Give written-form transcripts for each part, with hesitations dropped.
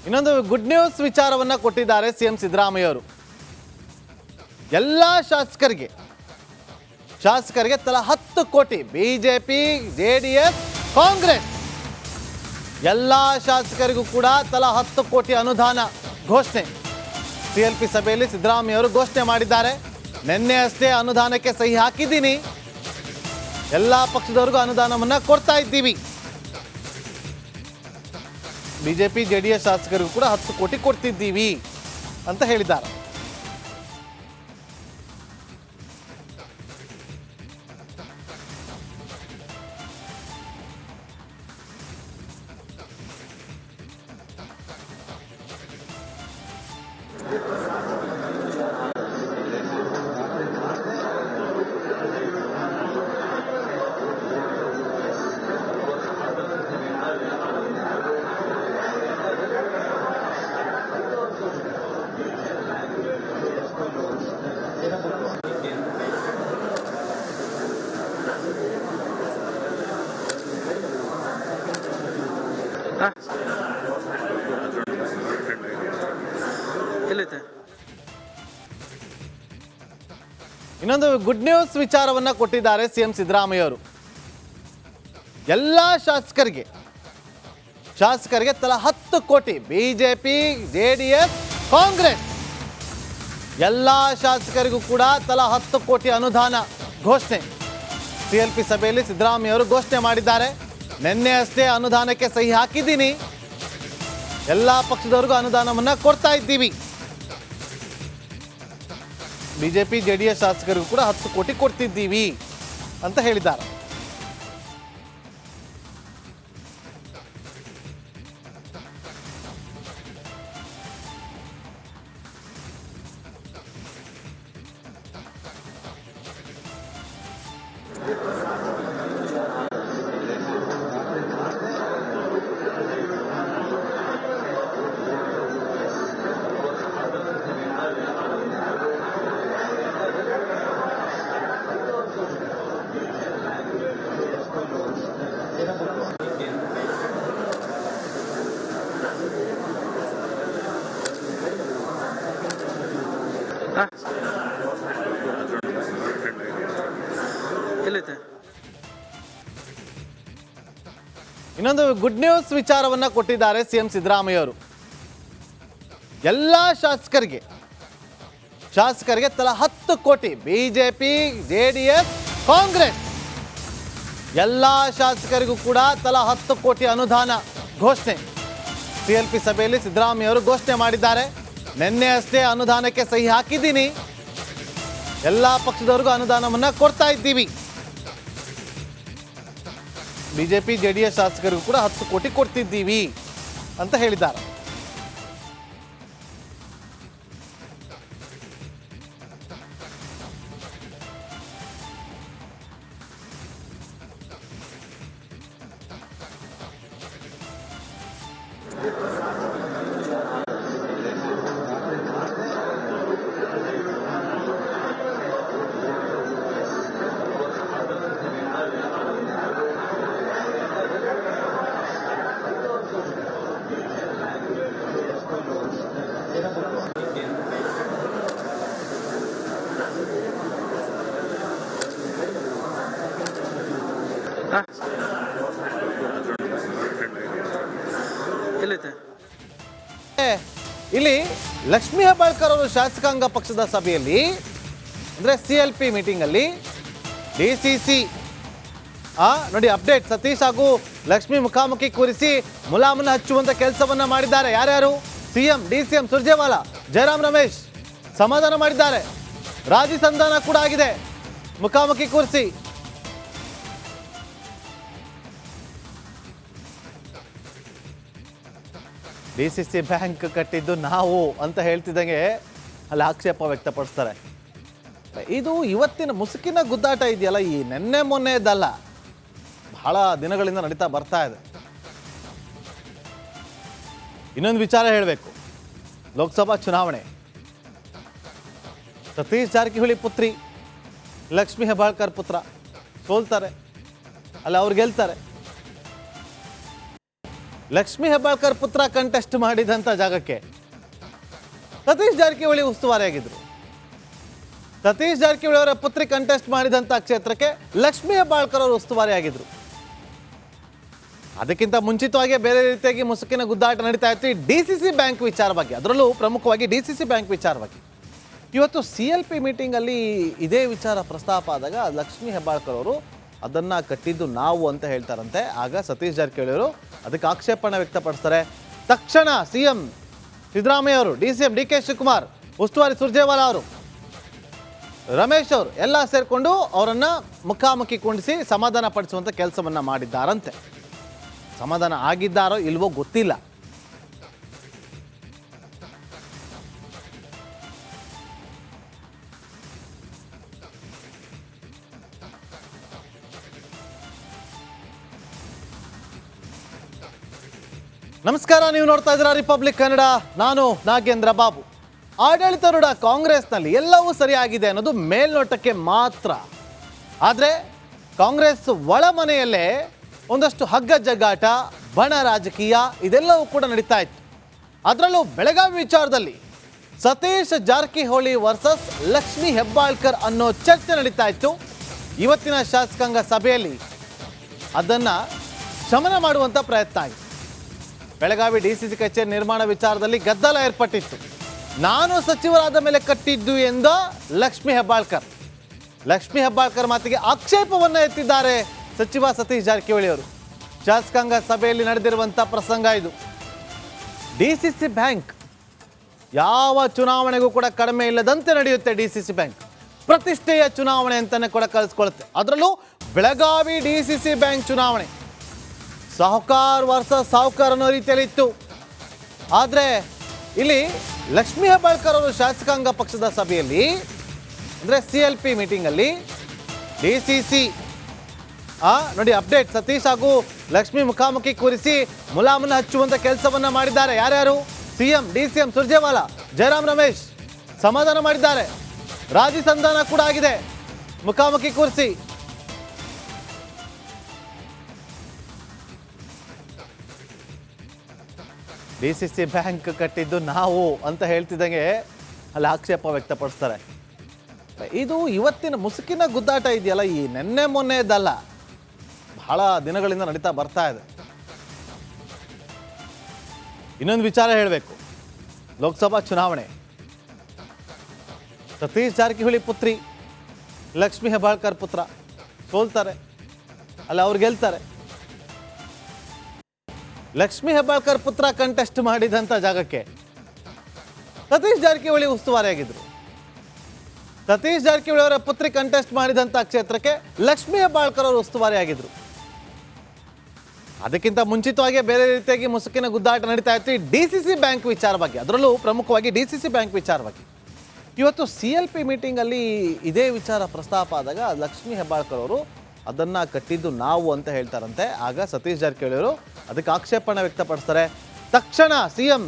ಇನ್ನೊಂದು good news ವಿಚಾರವನ್ನ ಕೊಟ್ಟಿದ್ದಾರೆ ಸಿಎಂ ಸಿದ್ದರಾಮಯ್ಯ ಅವರು. ಎಲ್ಲ ಶಾಸಕರಿಗೆ ತಲಾ 10 ಕೋಟಿ ಬಿಜೆಪಿ, ಜೆಡಿಎಸ್, ಕಾಂಗ್ರೆಸ್ ಎಲ್ಲ ಶಾಸಕರಿಗೂ ಕೂಡ ತಲಾ 10 ಕೋಟಿ ಅನುದಾನ ಘೋಷಣೆ. ಸಿಎಲ್ಪಿ ಸಭೆಯಲ್ಲಿ ಸಿದ್ದರಾಮಯ್ಯ ಅವರು ಘೋಷಣೆ ಮಾಡಿದ್ದಾರೆ. ನಿನ್ನೆ ಅಷ್ಟೇ ಅನುದಾನಕ್ಕೆ ಸಹಿ ಹಾಕಿದ್ದೀನಿ, ಎಲ್ಲ ಪಕ್ಷದವರಿಗೂ ಅನುದಾನವನ್ನ ಕೊಡ್ತಾ ಇದ್ದೀವಿ. ಬಿಜೆಪಿ, ಜೆಡಿಎಸ್ ಶಾಸಕರಿಗೂ ಕೂಡ 10 ಕೋಟಿ ಕೊಡ್ತಿದ್ದೀವಿ ಅಂತ ಹೇಳಿದ್ದಾರೆ. ಇನ್ನೊಂದು ಗುಡ್ ನ್ಯೂಸ್ ವಿಚಾರವನ್ನ ಕೊಟ್ಟಿದ್ದಾರೆ ಸಿಎಂ ಸಿದ್ದರಾಮಯ್ಯ ಅವರು. ಎಲ್ಲ ಶಾಸಕರಿಗೆ ತಲಾ 10 ಕೋಟಿ ಬಿಜೆಪಿ, ಜೆಡಿಎಸ್, ಕಾಂಗ್ರೆಸ್ ಎಲ್ಲ ಶಾಸಕರಿಗೂ ಕೂಡ ತಲಾ 10 ಕೋಟಿ ಅನುದಾನ ಘೋಷಣೆ. ಸಿಎಲ್ಪಿ ಸಭೆಯಲ್ಲಿ ಸಿದ್ದರಾಮಯ್ಯ ಅವರು ಘೋಷಣೆ ಮಾಡಿದ್ದಾರೆ. ನಿನ್ನೆ ಅಷ್ಟೇ ಅನುದಾನಕ್ಕೆ ಸಹಿ ಹಾಕಿದ್ದೀನಿ, ಎಲ್ಲ ಪಕ್ಷದವರಿಗೂ ಅನುದಾನವನ್ನ ಕೊಡ್ತಾ ಇದ್ದೀವಿ. ಬಿಜೆಪಿ, ಜೆಡಿಎಸ್ ಶಾಸಕರಿಗೂ ಕೂಡ 10 ಕೋಟಿ ಕೊಡ್ತಿದ್ದೀವಿ ಅಂತ ಹೇಳಿದ್ದಾರೆ. ಇನ್ನೊಂದು ಗುಡ್ ನ್ಯೂಸ್ ವಿಚಾರವನ್ನ ಕೊಟ್ಟಿದ್ದಾರೆ ಸಿಎಂ ಸಿದ್ದರಾಮಯ್ಯ ಅವರು. ಎಲ್ಲ ಶಾಸಕರಿಗೆ ತಲಾ 10 ಕೋಟಿ ಬಿಜೆಪಿ, ಜೆಡಿಎಸ್, ಕಾಂಗ್ರೆಸ್ ಎಲ್ಲ ಶಾಸಕರಿಗೂ ಕೂಡ ತಲಾ 10 ಕೋಟಿ ಅನುದಾನ ಘೋಷಣೆ. ಸಿಎಲ್ಪಿ ಸಭೆಯಲ್ಲಿ ಸಿದ್ದರಾಮಯ್ಯ ಅವರು ಘೋಷಣೆ ಮಾಡಿದ್ದಾರೆ. ನಿನ್ನೆ ಅಷ್ಟೇ ಅನುದಾನಕ್ಕೆ ಸಹಿ ಹಾಕಿದ್ದೀನಿ, ಎಲ್ಲ ಪಕ್ಷದವರಿಗೂ ಅನುದಾನವನ್ನ ಕೊಡ್ತಾ ಇದ್ದೀವಿ. ಬಿಜೆಪಿ, ಜೆಡಿಎಸ್ ಶಾಸಕರಿಗೂ ಕೂಡ 10 ಕೋಟಿ ಕೊಡ್ತಿದ್ದೀವಿ ಅಂತ ಹೇಳಿದ್ದಾರೆ. ಇಲ್ಲಿ ಲಕ್ಷ್ಮೀ ಹೆಬ್ಬಾಳ್ಕರ್ ಅವರು ಶಾಸಕಾಂಗ ಪಕ್ಷದ ಸಭೆಯಲ್ಲಿ ಅಂದ್ರೆ ಸಿಎಲ್ಪಿ ಮೀಟಿಂಗ್ ಅಲ್ಲಿ ಡಿಸಿಸಿ ನೋಡಿ ಅಪ್ಡೇಟ್, ಸತೀಶ್ ಹಾಗೂ ಲಕ್ಷ್ಮಿ ಮುಖಾಮುಖಿ ಕೂರಿಸಿ ಮುಲಾಮನ್ನ ಹಚ್ಚುವಂತ ಕೆಲಸವನ್ನ ಮಾಡಿದ್ದಾರೆ. ಯಾರ್ಯಾರು? ಸಿಎಂ, ಡಿಸಿಎಂ ಸುರ್ಜೇವಾಲಾ, ಜಯರಾಮ್ ರಮೇಶ್ ಸಮಾಧಾನ ಮಾಡಿದ್ದಾರೆ. ರಾಜಿ ಸಂಧಾನ ಕೂಡ ಆಗಿದೆ. ಮುಖಾಮುಖಿ ಕೂರಿಸಿ ಡಿಸಿಸಿ ಬ್ಯಾಂಕ್ ಕಟ್ಟಿದ್ದು ನಾವು ಅಂತ ಹೇಳ್ತಿದ್ದಂಗೆ ಅಲ್ಲಿ ಆಕ್ಷೇಪ ವ್ಯಕ್ತಪಡಿಸ್ತಾರೆ. ಇದು ಇವತ್ತಿನ ಮುಸುಕಿನ ಗುದ್ದಾಟ ಇದೆಯಲ್ಲ, ಈ ನೆನ್ನೆ ಮೊನ್ನೆದಲ್ಲ, ಬಹಳ ದಿನಗಳಿಂದ ನಡೀತಾ ಬರ್ತಾ ಇದೆ. ಇನ್ನೊಂದು ವಿಚಾರ ಹೇಳಬೇಕು, ಲೋಕಸಭಾ ಚುನಾವಣೆ, ಸತೀಶ್ ಜಾರಕಿಹೊಳಿ ಪುತ್ರಿ ಲಕ್ಷ್ಮೀ ಹೆಬ್ಬಾಳ್ಕರ್ ಪುತ್ರ ಸೋಲ್ತಾರೆ, ಅಲ್ಲ ಅವ್ರು ಗೆಲ್ತಾರೆ. ಲಕ್ಷ್ಮೀ ಹೆಬ್ಬಾಳ್ಕರ್ ಪುತ್ರ ಕಂಟೆಸ್ಟ್ ಮಾಡಿದಂಥ ಜಾಗಕ್ಕೆ ಸತೀಶ್ ಜಾರಕಿಹೊಳಿ ಉಸ್ತುವಾರಿಯಾಗಿದ್ರು. ಸತೀಶ್ ಜಾರಕಿಹೊಳಿ ಅವರ ಪುತ್ರಿ ಕಂಟೆಸ್ಟ್ ಮಾಡಿದಂಥ ಕ್ಷೇತ್ರಕ್ಕೆ ಲಕ್ಷ್ಮೀ ಹೆಬ್ಬಾಳ್ಕರ್ ಅವರು ಉಸ್ತುವಾರಿಯಾಗಿದ್ರು. ಅದಕ್ಕಿಂತ ಮುಂಚಿತವಾಗಿ ಬೇರೆ ರೀತಿಯಾಗಿ ಮುಸುಕಿನ ಗುದ್ದಾಟ ನಡೀತಾ ಇತ್ತು ಈ DCC ಬ್ಯಾಂಕ್ ವಿಚಾರವಾಗಿ, ಅದರಲ್ಲೂ ಪ್ರಮುಖವಾಗಿ DCC ಬ್ಯಾಂಕ್ ವಿಚಾರವಾಗಿ. ಇವತ್ತು CLP ಮೀಟಿಂಗಲ್ಲಿ ಇದೇ ವಿಚಾರ ಪ್ರಸ್ತಾಪ ಆದಾಗ ಲಕ್ಷ್ಮೀ ಹೆಬ್ಬಾಳ್ಕರ್ ಅವರು ಅದನ್ನು ಕಟ್ಟಿದ್ದು ನಾವು ಅಂತ ಹೇಳ್ತಾರಂತೆ. ಆಗ ಸತೀಶ್ ಜಾರಕಿಹೊಳಿ ಅವರು ಅದಕ್ಕೆ ಆಕ್ಷೇಪಣೆ ವ್ಯಕ್ತಪಡಿಸ್ತಾರೆ. ತಕ್ಷಣ CM ಸಿದ್ದರಾಮಯ್ಯ ಅವರು, DCM DK ಶಿವಕುಮಾರ್, ಉಸ್ತುವಾರಿ ಸುರ್ಜೇವಾಲಾ ಅವರು, ರಮೇಶ್ ಅವರು ಎಲ್ಲ ಸೇರಿಕೊಂಡು ಅವರನ್ನು ಮುಖಾಮುಖಿ ಕುಂಡಿಸಿ ಸಮಾಧಾನ ಪಡಿಸುವಂಥ ಕೆಲಸವನ್ನು ಮಾಡಿದ್ದಾರಂತೆ. ಸಮಾಧಾನ ಆಗಿದ್ದಾರೋ ಇಲ್ವೋ ಗೊತ್ತಿಲ್ಲ. ನಮಸ್ಕಾರ, ನೀವು ನೋಡ್ತಾ ಇದ್ದೀರಾ ರಿಪಬ್ಲಿಕ್ ಕನ್ನಡ. ನಾನು ನಾಗೇಂದ್ರ ಬಾಬು. ಆಡಳಿತಾರೂಢ ಕಾಂಗ್ರೆಸ್ನಲ್ಲಿ ಎಲ್ಲವೂ ಸರಿಯಾಗಿದೆ ಅನ್ನೋದು ಮೇಲ್ನೋಟಕ್ಕೆ ಮಾತ್ರ. ಆದರೆ ಕಾಂಗ್ರೆಸ್ ಒಳಮನೆಯಲ್ಲೇ ಒಂದಷ್ಟು ಹಗ್ಗ ಜಗ್ಗಾಟ, ಬಣ ರಾಜಕೀಯ ಇದೆಲ್ಲವೂ ಕೂಡ ನಡೀತಾ ಇತ್ತು. ಅದರಲ್ಲೂ ಬೆಳಗಾವಿ ವಿಚಾರದಲ್ಲಿ ಸತೀಶ್ ಜಾರಕಿಹೊಳಿ ವರ್ಸಸ್ ಲಕ್ಷ್ಮೀ ಹೆಬ್ಬಾಳ್ಕರ್ ಅನ್ನೋ ಚರ್ಚೆ ನಡೀತಾ ಇತ್ತು. ಇವತ್ತಿನ ಶಾಸಕಾಂಗ ಸಭೆಯಲ್ಲಿ ಅದನ್ನು ಶಮನ ಮಾಡುವಂಥ ಪ್ರಯತ್ನ ಆಯಿತು. ಬೆಳಗಾವಿ DCC ಕಚೇರಿ ನಿರ್ಮಾಣ ವಿಚಾರದಲ್ಲಿ ಗದ್ದಲ ಏರ್ಪಟ್ಟಿತ್ತು. ನಾನು ಸಚಿವರಾದ ಮೇಲೆ ಕಟ್ಟಿದ್ದು ಎಂದ ಲಕ್ಷ್ಮೀ ಹೆಬ್ಬಾಳ್ಕರ್. ಲಕ್ಷ್ಮೀ ಹೆಬ್ಬಾಳ್ಕರ್ ಮಾತಿಗೆ ಆಕ್ಷೇಪವನ್ನು ಎತ್ತಿದ್ದಾರೆ ಸಚಿವ ಸತೀಶ್ ಜಾರಕಿಹೊಳಿ ಅವರು. ಶಾಸಕಾಂಗ ಸಭೆಯಲ್ಲಿ ನಡೆದಿರುವಂಥ ಪ್ರಸಂಗ ಇದು. DCC ಬ್ಯಾಂಕ್ ಯಾವ ಚುನಾವಣೆಗೂ ಕೂಡ ಕಡಿಮೆ ಇಲ್ಲದಂತೆ ನಡೆಯುತ್ತೆ. DCC ಬ್ಯಾಂಕ್ ಪ್ರತಿಷ್ಠೆಯ ಚುನಾವಣೆ ಅಂತಲೇ ಕೂಡ ಕಳಿಸ್ಕೊಳುತ್ತೆ. ಅದರಲ್ಲೂ ಬೆಳಗಾವಿ DCC ಬ್ಯಾಂಕ್ ಚುನಾವಣೆ ಸಾಹುಕಾರ್ ವರ್ಸಸ್ ಸಾಹುಕಾರ್ ಅನ್ನೋ ರೀತಿಯಲ್ಲಿ ಇತ್ತು. ಆದರೆ ಇಲ್ಲಿ ಲಕ್ಷ್ಮೀ ಹೆಬ್ಬಾಳ್ಕರ್ ಅವರು ಶಾಸಕಾಂಗ ಪಕ್ಷದ ಸಭೆಯಲ್ಲಿ ಅಂದರೆ CLP ಮೀಟಿಂಗಲ್ಲಿ DCC ನೋಡಿ ಅಪ್ಡೇಟ್ ಸತೀಶ್ ಹಾಗೂ ಲಕ್ಷ್ಮೀ ಮುಖಾಮುಖಿ ಕೂರಿಸಿ ಮುಲಾಮನ್ನು ಹಚ್ಚುವಂಥ ಕೆಲಸವನ್ನು ಮಾಡಿದ್ದಾರೆ. ಯಾರ್ಯಾರು? CM DCM ಸುರ್ಜೇವಾಲಾ, ಜಯರಾಮ್ ರಮೇಶ್ ಸಮಾಧಾನ ಮಾಡಿದ್ದಾರೆ. ರಾಜಿ ಸಂಧಾನ ಕೂಡ ಆಗಿದೆ ಮುಖಾಮುಖಿ ಕೂರಿಸಿ. DCC ಬ್ಯಾಂಕ್ ಕಟ್ಟಿದ್ದು ನಾವು ಅಂತ ಹೇಳ್ತಿದ್ದಂಗೆ ಅಲ್ಲಿ ಆಕ್ಷೇಪ ವ್ಯಕ್ತಪಡಿಸ್ತಾರೆ. ಇದು ಇವತ್ತಿನ ಮುಸುಕಿನ ಗುದ್ದಾಟ ಇದೆಯಲ್ಲ, ಈ ನೆನ್ನೆ ಮೊನ್ನೆದಲ್ಲ, ಬಹಳ ದಿನಗಳಿಂದ ನಡೀತಾ ಬರ್ತಾ ಇದೆ. ಇನ್ನೊಂದು ವಿಚಾರ ಹೇಳಬೇಕು. ಲೋಕಸಭಾ ಚುನಾವಣೆ, ಸತೀಶ್ ಜಾರಕಿಹೊಳಿ ಪುತ್ರಿ ಲಕ್ಷ್ಮೀ ಹೆಬ್ಬಾಳ್ಕರ್ ಪುತ್ರ ಸೋಲ್ತಾರೆ, ಅಲ್ಲ ಅವ್ರು ಗೆಲ್ತಾರೆ. ಲಕ್ಷ್ಮೀ ಹೆಬ್ಬಾಳ್ಕರ್ ಪುತ್ರ ಕಂಟೆಸ್ಟ್ ಮಾಡಿದಂಥ ಜಾಗಕ್ಕೆ ಸತೀಶ್ ಜಾರಕಿಹೊಳಿ ಉಸ್ತುವಾರಿಯಾಗಿದ್ರು. ಸತೀಶ್ ಜಾರಕಿಹೊಳಿ ಅವರ ಪುತ್ರಿ ಕಂಟೆಸ್ಟ್ ಮಾಡಿದಂಥ ಕ್ಷೇತ್ರಕ್ಕೆ ಲಕ್ಷ್ಮೀ ಹೆಬ್ಬಾಳ್ಕರ್ ಅವರು ಉಸ್ತುವಾರಿಯಾಗಿದ್ರು. ಅದಕ್ಕಿಂತ ಮುಂಚಿತವಾಗಿ ಬೇರೆ ರೀತಿಯಾಗಿ ಮುಸುಕಿನ ಗುದ್ದಾಟ ನಡೀತಾ ಇತ್ತು ಈ DCC ಬ್ಯಾಂಕ್ ವಿಚಾರವಾಗಿ, ಅದರಲ್ಲೂ ಪ್ರಮುಖವಾಗಿ DCC ಬ್ಯಾಂಕ್ ವಿಚಾರವಾಗಿ. ಇವತ್ತು CLP ಮೀಟಿಂಗಲ್ಲಿ ಇದೇ ವಿಚಾರ ಪ್ರಸ್ತಾಪ ಆದಾಗ ಲಕ್ಷ್ಮೀ ಹೆಬ್ಬಾಳ್ಕರ್ ಅವರು ಅದನ್ನು ಕಟ್ಟಿದ್ದು ನಾವು ಅಂತ ಹೇಳ್ತಾರಂತೆ. ಆಗ ಸತೀಶ್ ಜಾರಕಿಹೊಳಿ ಅವರು ಅದಕ್ಕೆ ಆಕ್ಷೇಪಣೆ ವ್ಯಕ್ತಪಡಿಸ್ತಾರೆ. ತಕ್ಷಣ CM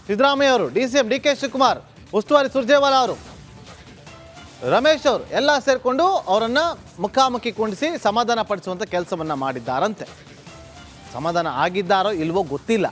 ಸಿದ್ದರಾಮಯ್ಯ ಅವರು, DCM DK ಶಿವಕುಮಾರ್, ಉಸ್ತುವಾರಿ ಸುರ್ಜೇವಾಲಾ ಅವರು, ರಮೇಶ್ ಅವರು ಎಲ್ಲ ಸೇರಿಕೊಂಡು ಅವರನ್ನು ಮುಖಾಮುಖಿ ಕುಂಡಿಸಿ ಸಮಾಧಾನ ಪಡಿಸುವಂಥ ಕೆಲಸವನ್ನು ಮಾಡಿದ್ದಾರಂತೆ. ಸಮಾಧಾನ ಆಗಿದ್ದಾರೋ ಇಲ್ವೋ ಗೊತ್ತಿಲ್ಲ.